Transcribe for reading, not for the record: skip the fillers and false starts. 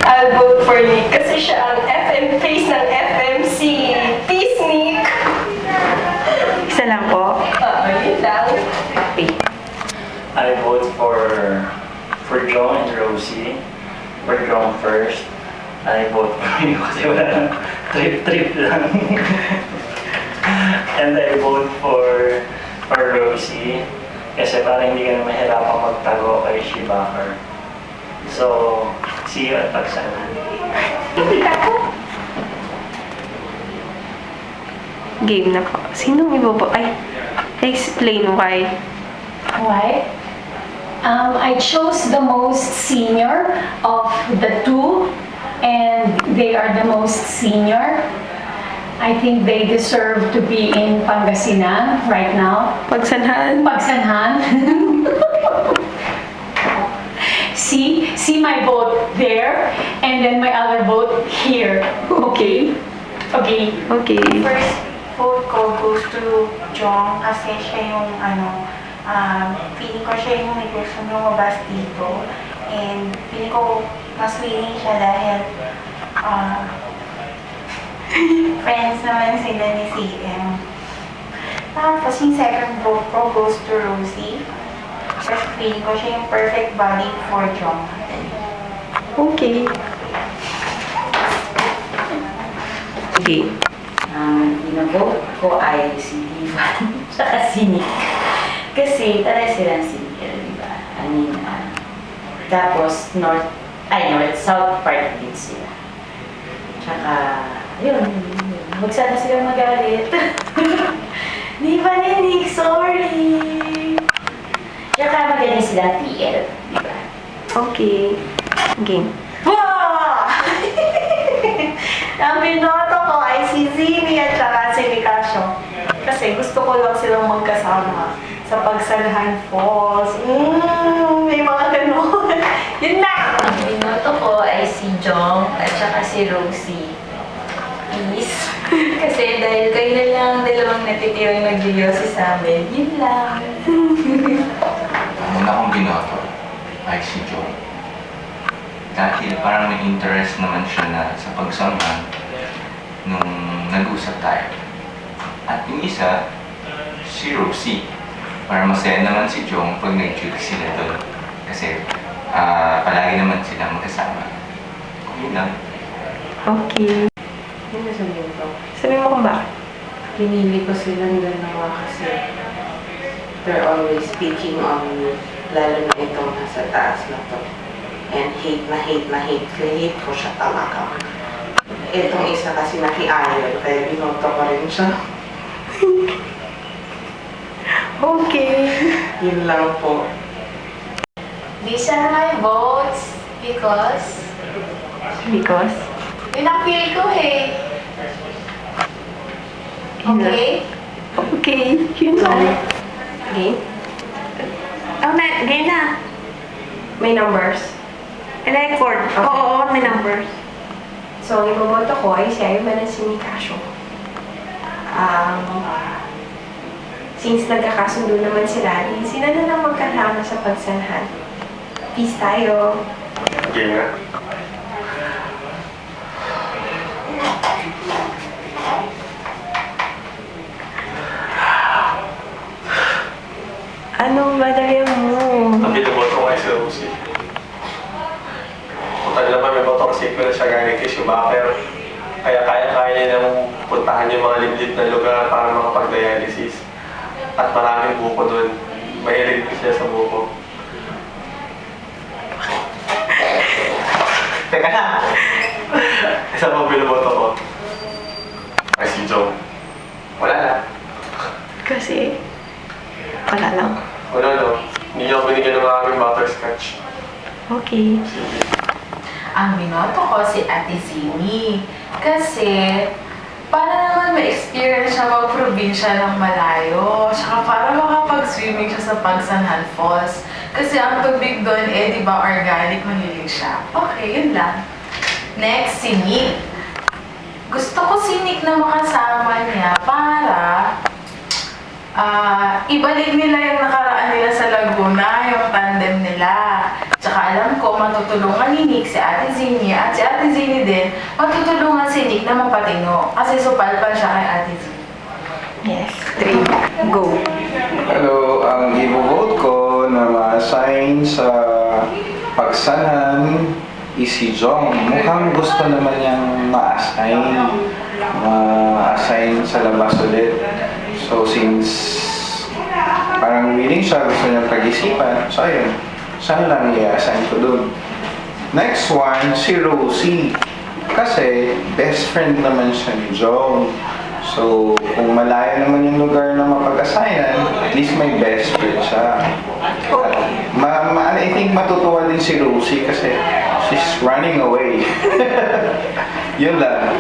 I'll vote for Nick kasi siya ang FM face ng FMC. Peace, Nick! Isa lang po. Yun lang. Okay. I vote for John and Rosie. For John first. I vote for you kasi wala nang trip lang. And I vote for Rosie kasi parang hindi ka na mahirapang magtago kay Shibakar. So, see you at Pagsanan. Game na po. Sino iba po? Ay, explain mo kay. Why? I chose the most senior of the two, and they are the most senior. I think they deserve to be in Pangasinan right now. Pagsanhan. Pagsanhan. See my vote there, and then my other vote here. Okay. Okay. Okay. First vote ko goes to Jong kasi siya yung feeling ko siya yung may gusto lumabas dito. And feeling ko mas willing siya dahil friends naman sila ni CM. Tapos yung second vote ko goes to Rosie. Kasi feeling ko siya yung perfect body for Jong. Okay. Okay. Ina-vote ko ay si Divan tsaka si Nick. Kasi talaga silang senior, di ba? Tapos South part din sila. Tsaka, yun. Huwag sana sila magalit. Divan and Nick, sorry! Tsaka magaling silang TL, di ba? Okay. Game. Wow! Ang binoto ko ay si Zini at saka si Nicasio. Kasi gusto ko lang silang magkasama sa Pagsanhan Falls. May mga ganun. Yun na! Ang binoto ko ay si Jong at saka si Rosie. Please. Kasi dahil kayo na lang dalawang natitirang nag-yosi sa amin, yun lang. Ang una kong binoto ay si Joe. Dahil parang may interest naman siya na sa pagsamahan nung nag-usap tayo. At yung isa, si Rosie. Para masaya naman si Joe pag nag-duty sila doon. Kasi palagi naman sila magkasama. Yun lang. Okay. Ano sabihin ko? Sabihin mo kung bakit. Pinili ko silang dalawa kasi they're always speaking on me. Lalo na itong nasa taas na to. And hate ko siya talaga. Itong isa kasi nakiayon, kaya binoto ko rin siya. Okay. Yun lang po. These are my votes because Because? yun ang feel ko eh. Yun lang. Okay? Okay. Yun lang. Game? Oh, game na. May numbers. Record. Okay. Oo, may numbers. So, ang iboboto ko ay si Ivan at si Nicasio. Since nagkakasundo naman sila na lang magkasama sa Pagsanhan. Peace tayo. Game nga. Ano ba mo? Ang binoboto ko ay si Rosie. Total naman may boto kasi ko na siya galing kay Schumacher. Kaya kaya niya nang puntahan yung mga liblib na lugar para makapag-dialysis. At maraming buko doon. Mahilig din siya sa buko. Teka na! Isa pang binoboto ko ay si Joe. Wala na. Kasi, wala lang. Wala no. Hindi niya ako binigyan ng maraming butterscotch. Okay. Sige. Ang binoto ko si Ate Zini. Kasi, para naman ma-experience siya mag-probinsya ng malayo. Tsaka para makapag-swimming siya sa Pagsanhan Falls. Kasi ang tubig doon, di ba, organic, mahilig siya. Okay, yun lang. Next, si Nick. Gusto ko si Nick na makasama niya para ibalik nila yung nakaraan nila sa Laguna, yung tandem nila. Tsaka alam ko, matutulungan ni Nick si Ate Zini at si Ate Zini din, matutulungan si Nick na mapatino. Kasi supalpal siya kay Ate Zini. Yes. 3. Go. Hello, ang i-vote ko na ma-assign sa pagsanan is si Jong. Mukhang gusto naman niyang ma-assign sa labas ulit. So since parang willing siya, gusto niyang pag-isipan, so ayun, siya lang i-assign ko dun. Next one, si Rosie. Kasi best friend naman siya ni Jong. So, kung malayo naman yung lugar na mapag-assignan, at least may best friend siya. At I think matutuwa din si Rosie kasi she's running away. Yun lang.